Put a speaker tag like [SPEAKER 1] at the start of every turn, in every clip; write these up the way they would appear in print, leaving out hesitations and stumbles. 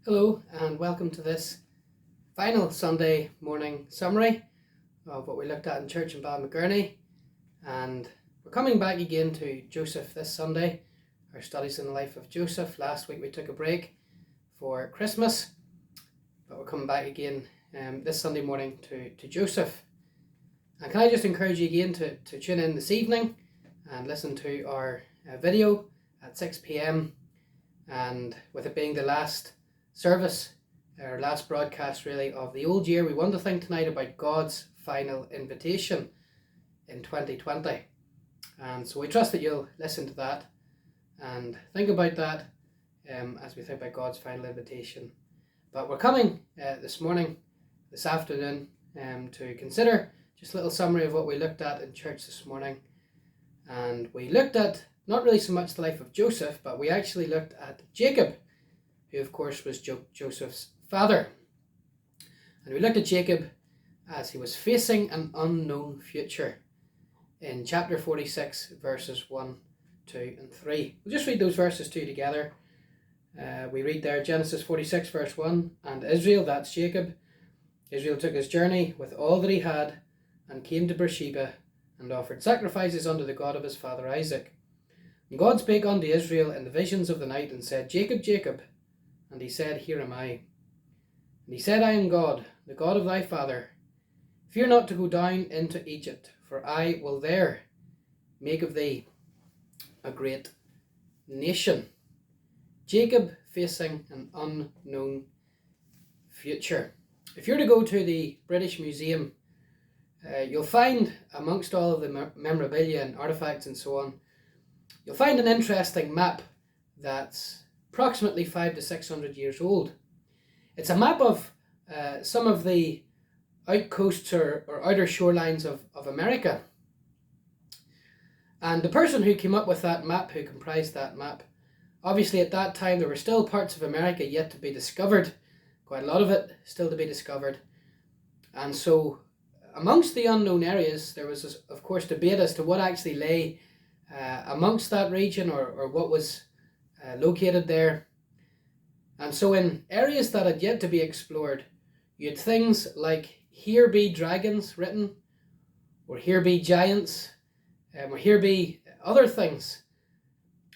[SPEAKER 1] Hello and welcome to this final Sunday morning summary of what we looked at in church in Ballymcgurney, and we're coming back again to Joseph this Sunday, our studies in the life of Joseph. Last week we took a break for Christmas, but we're coming back again this Sunday morning to Joseph. And can I just encourage you again to tune in this evening and listen to our video at 6 p.m, and with it being the last service, our last broadcast really of the old year, we want to think tonight about God's final invitation in 2020. And so we trust that you'll listen to that and think about that as we think about God's final invitation. But we're coming this afternoon, to consider just a little summary of what we looked at in church this morning. And we looked at not really so much the life of Joseph, but we actually looked at Jacob, who of course was Joseph's father. And we looked at Jacob as he was facing an unknown future in chapter 46, verses 1, 2 and 3. We'll just read those verses two together. We read there, Genesis 46 verse 1, "And Israel," that's Jacob, "Israel took his journey with all that he had and came to Beersheba and offered sacrifices unto the God of his father Isaac. And God spake unto Israel in the visions of the night and said, Jacob, Jacob. And he said, Here am I. And he said, I am God, the God of thy father. Fear not to go down into Egypt, for I will there make of thee a great nation." Jacob facing an unknown future. If you're to go to the British Museum, you'll find, amongst all of the memorabilia and artifacts and so on, you'll find an interesting map that's approximately 500 to 600 years old. It's a map of some of the outcoasts or outer shorelines of America. And the person who came up with that map, who comprised that map, obviously at that time there were still parts of America yet to be discovered, quite a lot of it still to be discovered. And so amongst the unknown areas, there was, of course, debate as to what actually lay amongst that region or what was located there. And so in areas that had yet to be explored, you had things like "Here be dragons" written, or "Here be giants," or "Here be other things."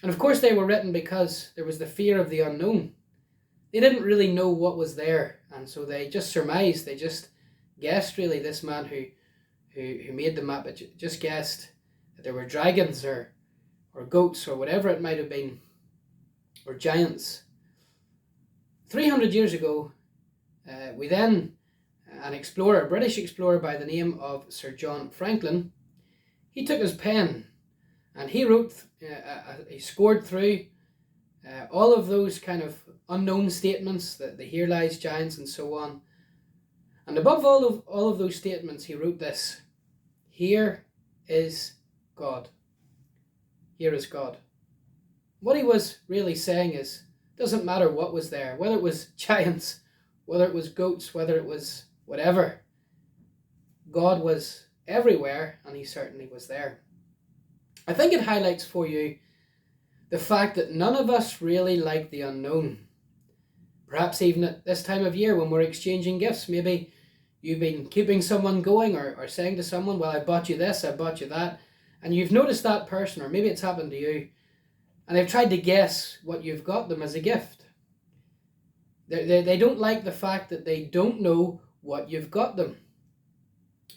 [SPEAKER 1] And of course they were written because there was the fear of the unknown. They didn't really know what was there, and so they just surmised, they just guessed really. This man who made the map just guessed that there were dragons or goats or whatever it might have been, or giants. 300 years ago, we then, a British explorer by the name of Sir John Franklin, he took his pen and he wrote, he scored through all of those kind of unknown statements, that the "Here lies giants" and so on. And above all of those statements, he wrote this: "Here is God. Here is God." What he was really saying is, it doesn't matter what was there, whether it was giants, whether it was goats, whether it was whatever, God was everywhere, and he certainly was there. I think it highlights for you the fact that none of us really like the unknown. Perhaps even at this time of year when we're exchanging gifts, maybe you've been keeping someone going or saying to someone, well, I bought you this, I bought you that, and you've noticed that person, or maybe it's happened to you, and they've tried to guess what you've got them as a gift. They don't like the fact that they don't know what you've got them.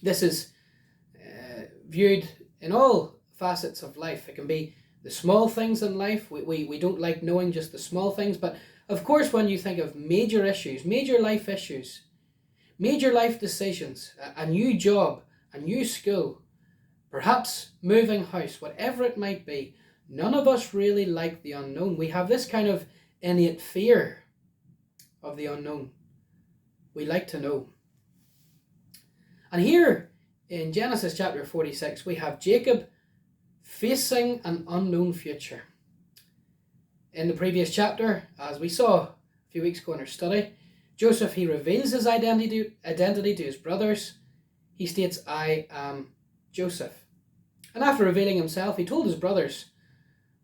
[SPEAKER 1] This is viewed in all facets of life. It can be the small things in life. We don't like knowing just the small things, but of course when you think of major issues, major life issues, major life decisions, a new job, a new school, perhaps moving house, whatever it might be, none of us really like the unknown. We have this kind of innate fear of the unknown. We like to know. And here in Genesis chapter 46, we have Jacob facing an unknown future. In the previous chapter, as we saw a few weeks ago in our study, Joseph, he reveals his identity to his brothers. He states, "I am Joseph." And after revealing himself, he told his brothers,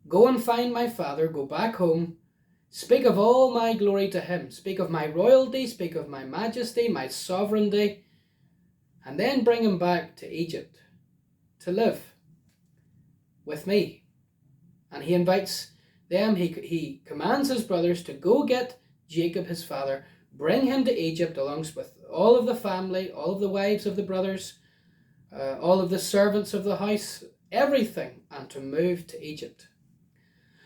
[SPEAKER 1] "Go and find my father, go back home, Speak of all my glory to him. Speak of my royalty, speak of my majesty, my sovereignty, and then bring him back to Egypt to live with me. And he invites them, he commands his brothers to go get Jacob, his father, bring him to Egypt along with all of the family, all of the wives of the brothers, all of the servants of the house, everything, and to move to Egypt.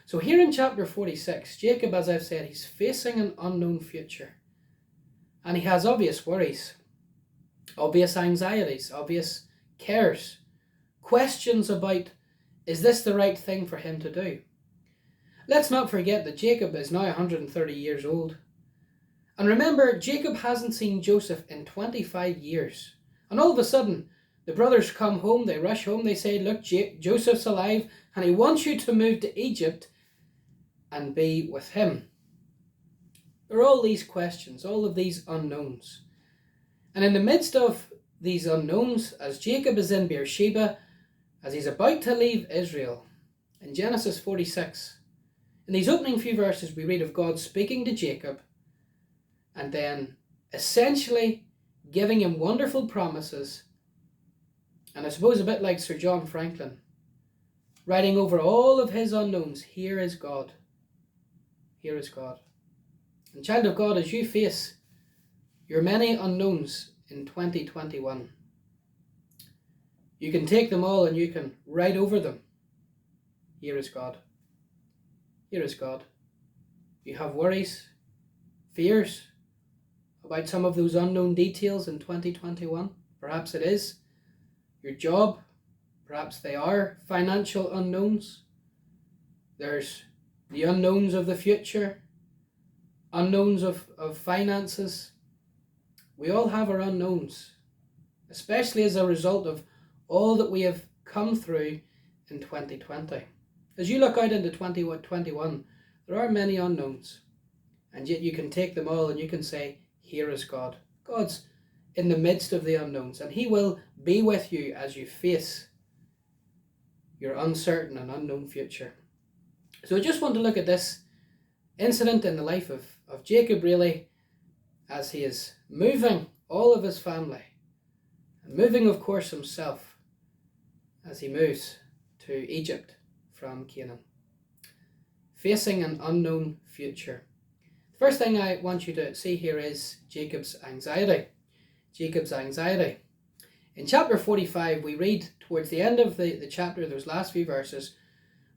[SPEAKER 1] So here in chapter 46, Jacob, as I've said, he's facing an unknown future. And he has obvious worries, obvious anxieties, obvious cares, questions about, is this the right thing for him to do? Let's not forget that Jacob is now 130 years old. And remember, Jacob hasn't seen Joseph in 25 years. And all of a sudden, the brothers come home, they rush home, they say, look, Joseph's alive, and he wants you to move to Egypt and be with him. There are all these questions, all of these unknowns. And in the midst of these unknowns, as Jacob is in Beersheba, as he's about to leave Israel, in Genesis 46, in these opening few verses we read of God speaking to Jacob and then essentially giving him wonderful promises, and I suppose a bit like Sir John Franklin, writing over all of his unknowns, here is God. Here is God. And child of God, as you face your many unknowns in 2021, you can take them all and you can write over them, here is God. Here is God. You have worries, fears about some of those unknown details in 2021. Perhaps it is your job. Perhaps they are financial unknowns. There's the unknowns of the future, unknowns of finances. We all have our unknowns, especially as a result of all that we have come through in 2020. As you look out into 2021, there are many unknowns, and yet you can take them all and you can say, here is God. God's in the midst of the unknowns, and he will be with you as you face your uncertain and unknown future. So I just want to look at this incident in the life of Jacob, really, as he is moving all of his family, and moving, of course, himself, as he moves to Egypt from Canaan, facing an unknown future. The first thing I want you to see here is Jacob's anxiety. Jacob's anxiety. In chapter 45, we read towards the end of the chapter, those last few verses,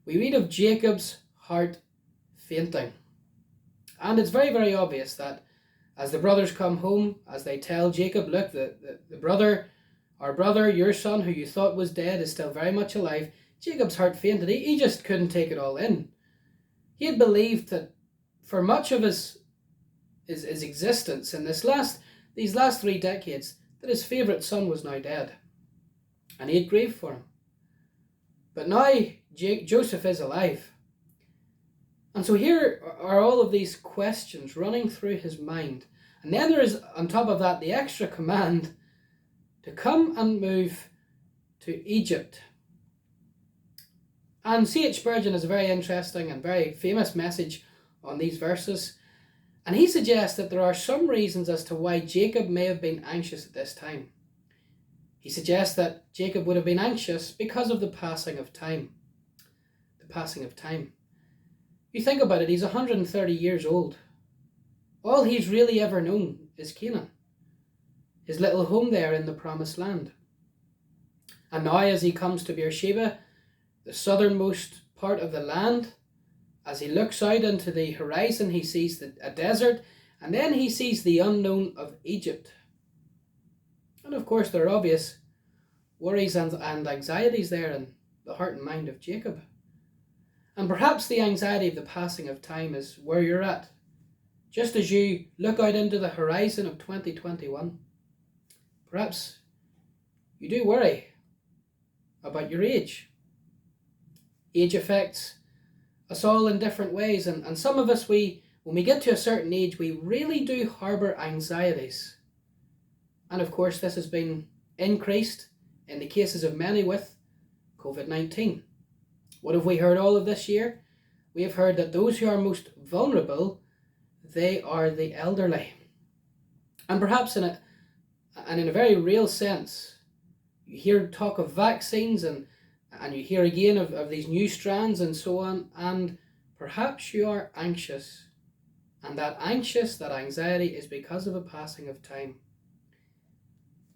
[SPEAKER 1] we read of Jacob's heart fainting. And it's very, very obvious that as the brothers come home, as they tell Jacob, look, our brother, your son, who you thought was dead, is still very much alive, Jacob's heart fainted. He just couldn't take it all in. He had believed that for much of his existence in these last 3 decades, that his favourite son was now dead. And he had grieved for him. But now Joseph is alive. And so here are all of these questions running through his mind. And then there is, on top of that, the extra command to come and move to Egypt. And C.H. Spurgeon has a very interesting and very famous message on these verses. And he suggests that there are some reasons as to why Jacob may have been anxious at this time. He suggests that Jacob would have been anxious because of the passing of time. The passing of time. You think about it, he's 130 years old. All he's really ever known is Canaan, his little home there in the promised land. And now as he comes to Beersheba, the southernmost part of the land, as he looks out into the horizon, he sees a desert, and then he sees the unknown of Egypt. And of course there are obvious worries and anxieties there in the heart and mind of Jacob. And perhaps the anxiety of the passing of time is where you're at. Just as you look out into the horizon of 2021, perhaps you do worry about your age. Age affects us all in different ways, and some of us, when we get to a certain age, we really do harbour anxieties. And of course this has been increased in the cases of many with COVID-19. What have we heard all of this year? we have heard that those who are most vulnerable, they are the elderly. And perhaps in a very real sense, you hear talk of vaccines and you hear again of these new strands and so on, and perhaps you are anxious. And that anxiety is because of a passing of time.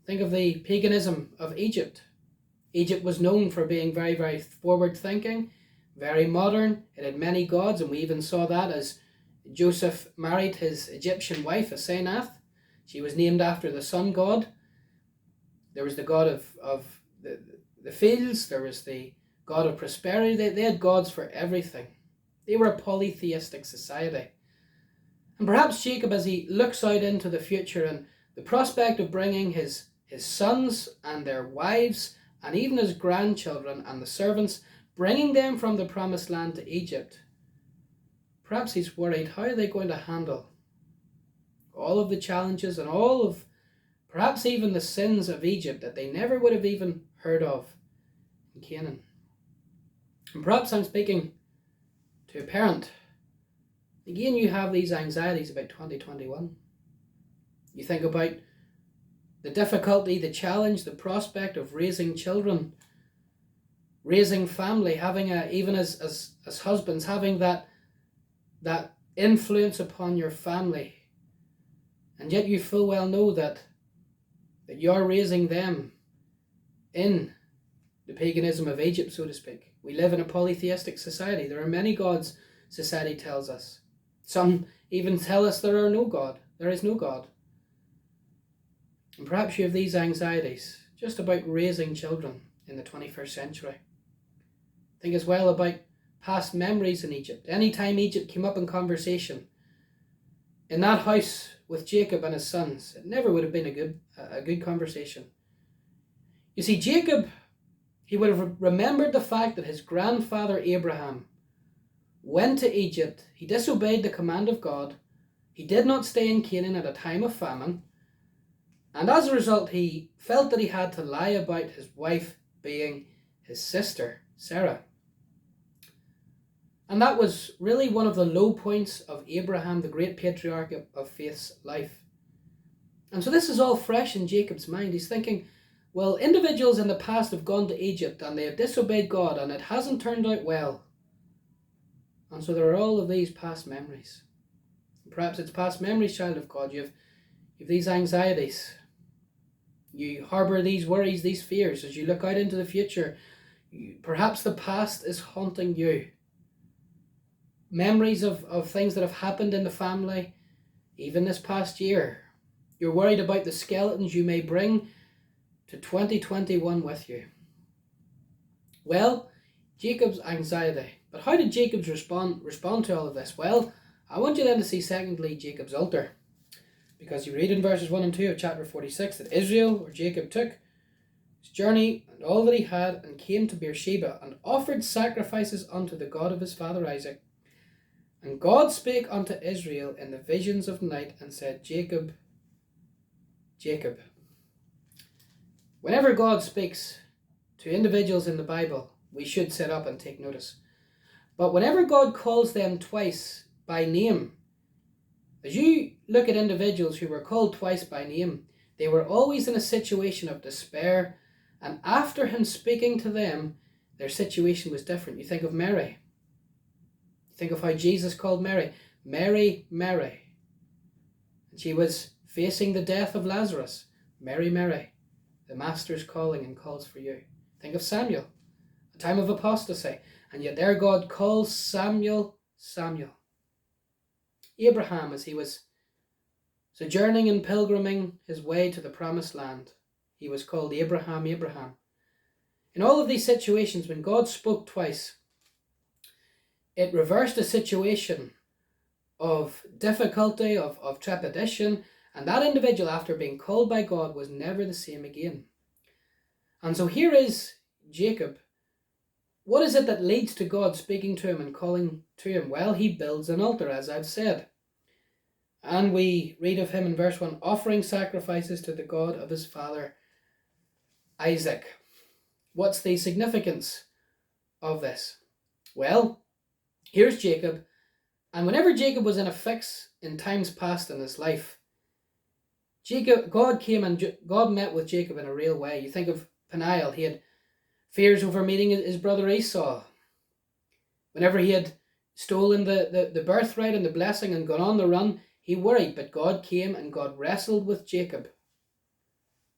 [SPEAKER 1] Think of the paganism of Egypt. Egypt was known for being very, very forward thinking, very modern. It had many gods, and we even saw that as Joseph married his Egyptian wife, Asenath. She was named after the sun god. There was the god of the fields, there was the god of prosperity. They had gods for everything. They were a polytheistic society. And perhaps Jacob, as he looks out into the future and the prospect of bringing his sons and their wives and even his grandchildren and the servants, bringing them from the promised land to Egypt, perhaps he's worried, how are they going to handle all of the challenges and all of perhaps even the sins of Egypt that they never would have even heard of in Canaan. And perhaps I'm speaking to a parent. Again, you have these anxieties about 2021. You think about the difficulty, the challenge, the prospect of raising children, raising family, having even as husbands, having that influence upon your family. And yet you full well know that you're raising them in the paganism of Egypt, so to speak. We live in a polytheistic society. There are many gods, society tells us. Some even tell us there is no God. And perhaps you have these anxieties just about raising children in the 21st century. Think as well about past memories in Egypt. Anytime Egypt came up in conversation, in that house with Jacob and his sons, it never would have been a good conversation. You see, Jacob, he would have remembered the fact that his grandfather Abraham went to Egypt. He disobeyed the command of God. He did not stay in Canaan at a time of famine. And as a result, he felt that he had to lie about his wife being his sister, Sarah. And that was really one of the low points of Abraham, the great patriarch of faith's life. And so this is all fresh in Jacob's mind. He's thinking, well, individuals in the past have gone to Egypt and they have disobeyed God and it hasn't turned out well. And so there are all of these past memories. Perhaps it's past memories, child of God. You have these anxieties. You harbour these worries, these fears as you look out into the future. Perhaps the past is haunting you. Memories of things that have happened in the family, even this past year. You're worried about the skeletons you may bring to 2021 with you. Well, Jacob's anxiety. But how did Jacob respond to all of this? Well, I want you then to see secondly Jacob's altar. Because you read in verses 1 and 2 of chapter 46 that Israel, or Jacob, took his journey and all that he had and came to Beersheba and offered sacrifices unto the God of his father Isaac. And God spake unto Israel in the visions of night and said, Jacob, Jacob. Whenever God speaks to individuals in the Bible, we should sit up and take notice. But whenever God calls them twice by name, as you look at individuals who were called twice by name, they were always in a situation of despair, and after him speaking to them, their situation was different. You think of Mary. You think of how Jesus called Mary, Mary, Mary. And she was facing the death of Lazarus. Mary, Mary, the Master's calling and calls for you. Think of Samuel, a time of apostasy, and yet there God calls Samuel, Samuel. Abraham, as he was sojourning and pilgriming his way to the promised land, he was called Abraham, Abraham. In all of these situations, when God spoke twice, it reversed a situation of difficulty, of trepidation, and that individual, after being called by God, was never the same again. And so here is Jacob. What is it that leads to God speaking to him and calling to him? Well, he builds an altar, as I've said. And we read of him in verse 1, offering sacrifices to the God of his father Isaac. What's the significance of this? Well, Here's Jacob, and whenever Jacob was in a fix in times past in his life, God came and God met with Jacob in a real way. You think of Peniel, he had fears over meeting his brother Esau. Whenever he had stolen the birthright and the blessing and gone on the run, he worried, but God came and God wrestled with Jacob.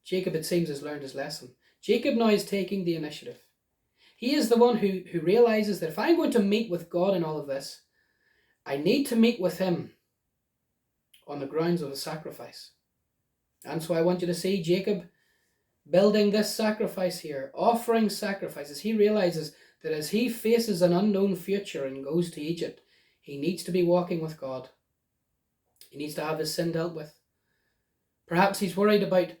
[SPEAKER 1] Jacob, it seems, has learned his lesson. Jacob now is taking the initiative. He is the one who realizes that if I'm going to meet with God in all of this, I need to meet with him on the grounds of a sacrifice. And so I want you to see Jacob building this sacrifice here, offering sacrifices. He realizes that as he faces an unknown future and goes to Egypt, he needs to be walking with God. He needs to have his sin dealt with. Perhaps he's worried about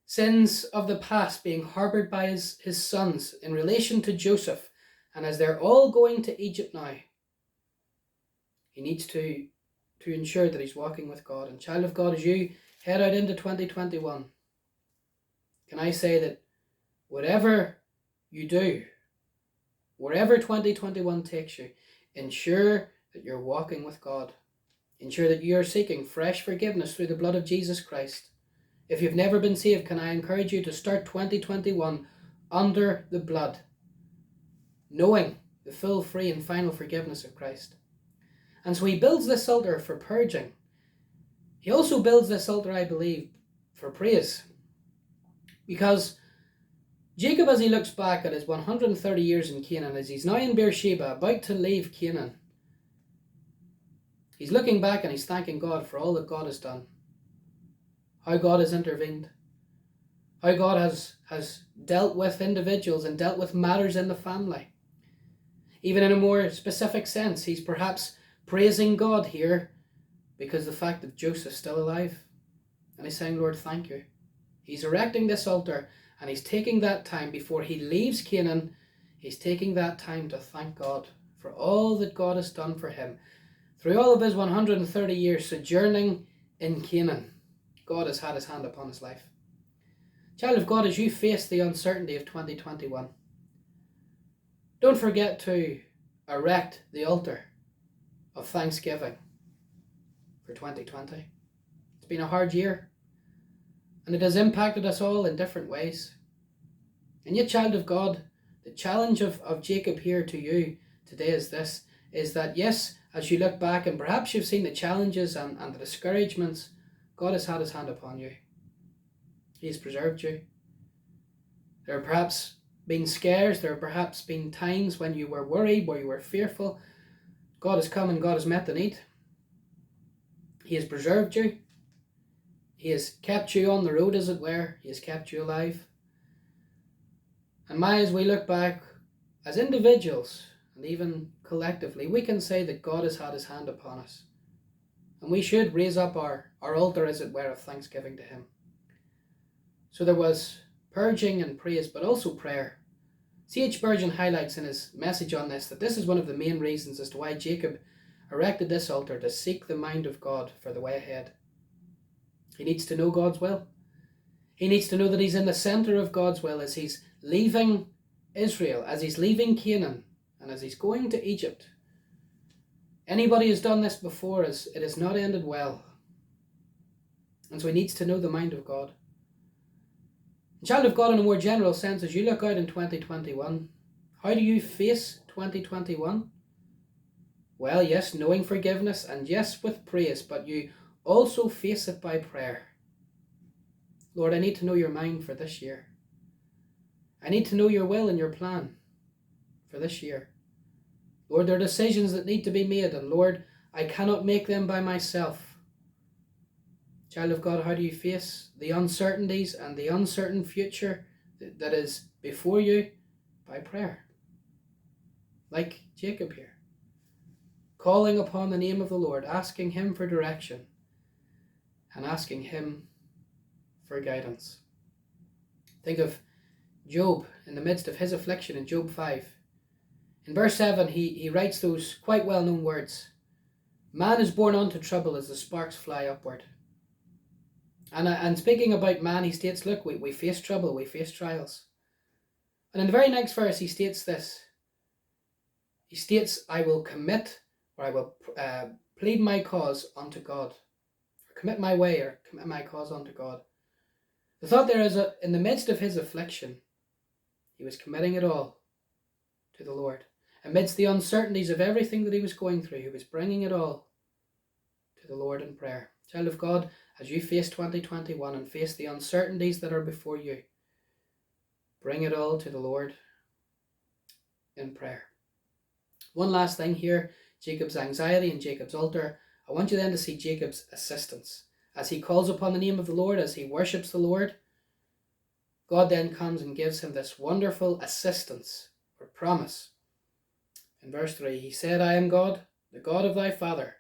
[SPEAKER 1] sins of the past being harboured by his sons in relation to Joseph. And as they're all going to Egypt now, he needs to ensure that he's walking with God. And child of God, as you head out into 2021, can I say that whatever you do, wherever 2021 takes you, ensure that you're walking with God. Ensure that you are seeking fresh forgiveness through the blood of Jesus Christ. If you've never been saved, can I encourage you to start 2021 under the blood, knowing the full, free and final forgiveness of Christ. And so he builds this altar for purging. He also builds this altar, I believe, for praise. Because Jacob, as he looks back at his 130 years in Canaan, as he's now in Beersheba, about to leave Canaan, he's looking back and he's thanking God for all that God has done. How God has intervened. How God has dealt with individuals and dealt with matters in the family. Even in a more specific sense, he's perhaps praising God here because the fact that Joseph's still alive. And he's saying, Lord, thank you. He's erecting this altar and he's taking that time before he leaves Canaan. He's taking that time to thank God for all that God has done for him. Through all of his 130 years sojourning in Canaan, God has had his hand upon his life. Child of God, as you face the uncertainty of 2021, don't forget to erect the altar of thanksgiving for 2020. It's been a hard year, and it has impacted us all in different ways. And yet, child of God, the challenge of Jacob here to you today is this, is that yes, as you look back and perhaps you've seen the challenges and the discouragements, God has had his hand upon you. He has preserved you. There have perhaps been scares, there have perhaps been times when you were worried, where you were fearful. God has come and God has met the need. He has preserved you. He has kept you on the road, as it were. He has kept you alive. And as we look back as individuals and even collectively, we can say that God has had his hand upon us. And we should raise up our altar, as it were, of thanksgiving to him. So there was purging and praise, but also prayer. C.H. Spurgeon highlights in his message on this that this is one of the main reasons as to why Jacob erected this altar, to seek the mind of God for the way ahead. He needs to know God's will. He needs to know that he's in the centre of God's will as he's leaving Israel, as he's leaving Canaan, and as he's going to Egypt. Anybody who's done this before, it has not ended well. And so he needs to know the mind of God. Child of God, in a more general sense, as you look out in 2021, how do you face 2021? Well, yes, knowing forgiveness, and yes, with praise, but you also face it by prayer. Lord, I need to know your mind for this year. I need to know your will and your plan for this year. Lord, there are decisions that need to be made, and Lord, I cannot make them by myself. Child of God, how do you face the uncertainties and the uncertain future that is before you? By prayer. Like Jacob here. Calling upon the name of the Lord, asking him for direction, and asking him for guidance. Think of Job in the midst of his affliction in Job 5. In verse 7, he writes those quite well-known words. Man is born unto trouble as the sparks fly upward. And speaking about man, he states, look, we face trouble, we face trials. And in the very next verse, he states this. He states, I will commit or I will plead my cause unto God, or commit my way, or commit my cause unto God. The thought there is in the midst of his affliction, he was committing it all to the Lord. Amidst the uncertainties of everything that he was going through, he was bringing it all to the Lord in prayer. Child of God, as you face 2021 and face the uncertainties that are before you, bring it all to the Lord in prayer. One last thing here, Jacob's anxiety and Jacob's altar. I want you then to see Jacob's assistance. As he calls upon the name of the Lord, as he worships the Lord, God then comes and gives him this wonderful assistance or promise. In verse 3, he said, I am God, the God of thy father.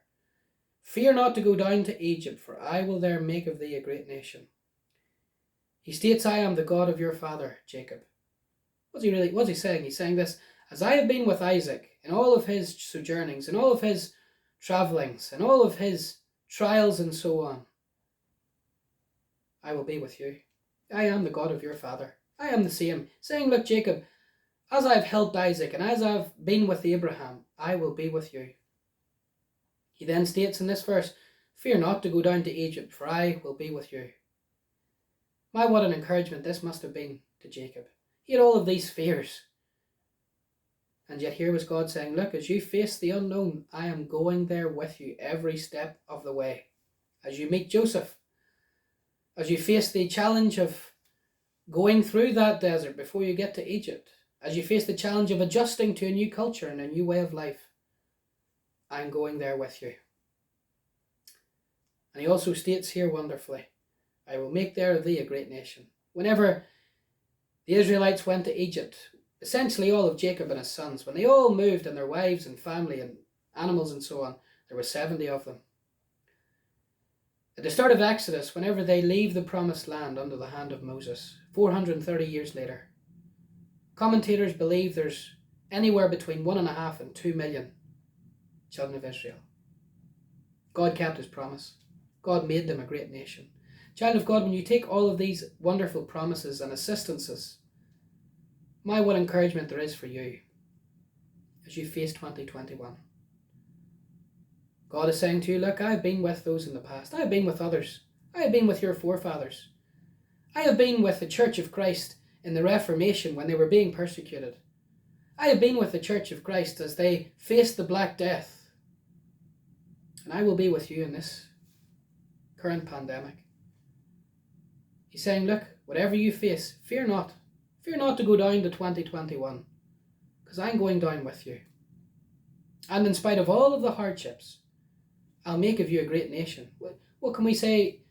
[SPEAKER 1] Fear not to go down to Egypt, for I will there make of thee a great nation. He states, I am the God of your father, Jacob. What's he saying? He's saying this, as I have been with Isaac in all of his sojournings, in all of his travellings, in all of his trials and so on, I will be with you. I am the God of your father. I am the same. Saying, look, Jacob, as I've helped Isaac and as I've been with Abraham, I will be with you. He then states in this verse, fear not to go down to Egypt, for I will be with you. My, what an encouragement this must have been to Jacob. He had all of these fears. And yet here was God saying, look, as you face the unknown, I am going there with you every step of the way. As you meet Joseph, as you face the challenge of going through that desert before you get to Egypt, as you face the challenge of adjusting to a new culture and a new way of life, I'm going there with you. And he also states here wonderfully, I will make there of thee a great nation. Whenever the Israelites went to Egypt, essentially all of Jacob and his sons, when they all moved and their wives and family and animals and so on, there were 70 of them. At the start of Exodus, whenever they leave the promised land under the hand of Moses, 430 years later, commentators believe there's anywhere between 1.5 and 2 million children of Israel. God kept his promise. God made them a great nation. Child of God, when you take all of these wonderful promises and assistances, my, what encouragement there is for you as you face 2021. God is saying to you, look, I have been with those in the past. I have been with others. I have been with your forefathers. I have been with the Church of Christ in the Reformation when they were being persecuted. I have been with the Church of Christ as they faced the Black Death. And I will be with you in this current pandemic. He's saying, look, whatever you face, fear not. Fear not to go down to 2021, because I'm going down with you. And in spite of all of the hardships, I'll make of you a great nation. What can we say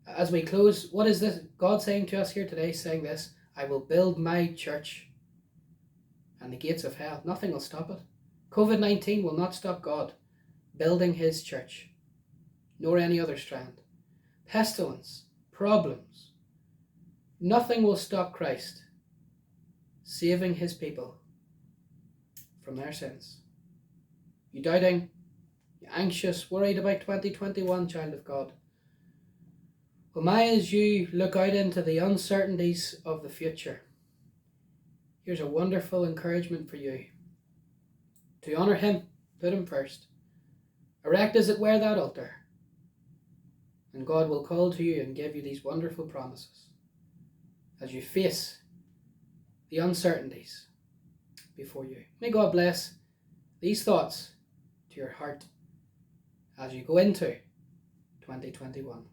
[SPEAKER 1] as we close? What is this God saying to us here today, saying this? I will build my church, and the gates of hell, nothing will stop it. COVID-19 will not stop God building his church, nor any other strand. Pestilence, problems, nothing will stop Christ saving his people from their sins. You doubting, you anxious, worried about 2021, child of God? Well, as you look out into the uncertainties of the future, here's a wonderful encouragement for you. To honour him, put him first. Erect as it were that altar. And God will call to you and give you these wonderful promises as you face the uncertainties before you. May God bless these thoughts to your heart as you go into 2021.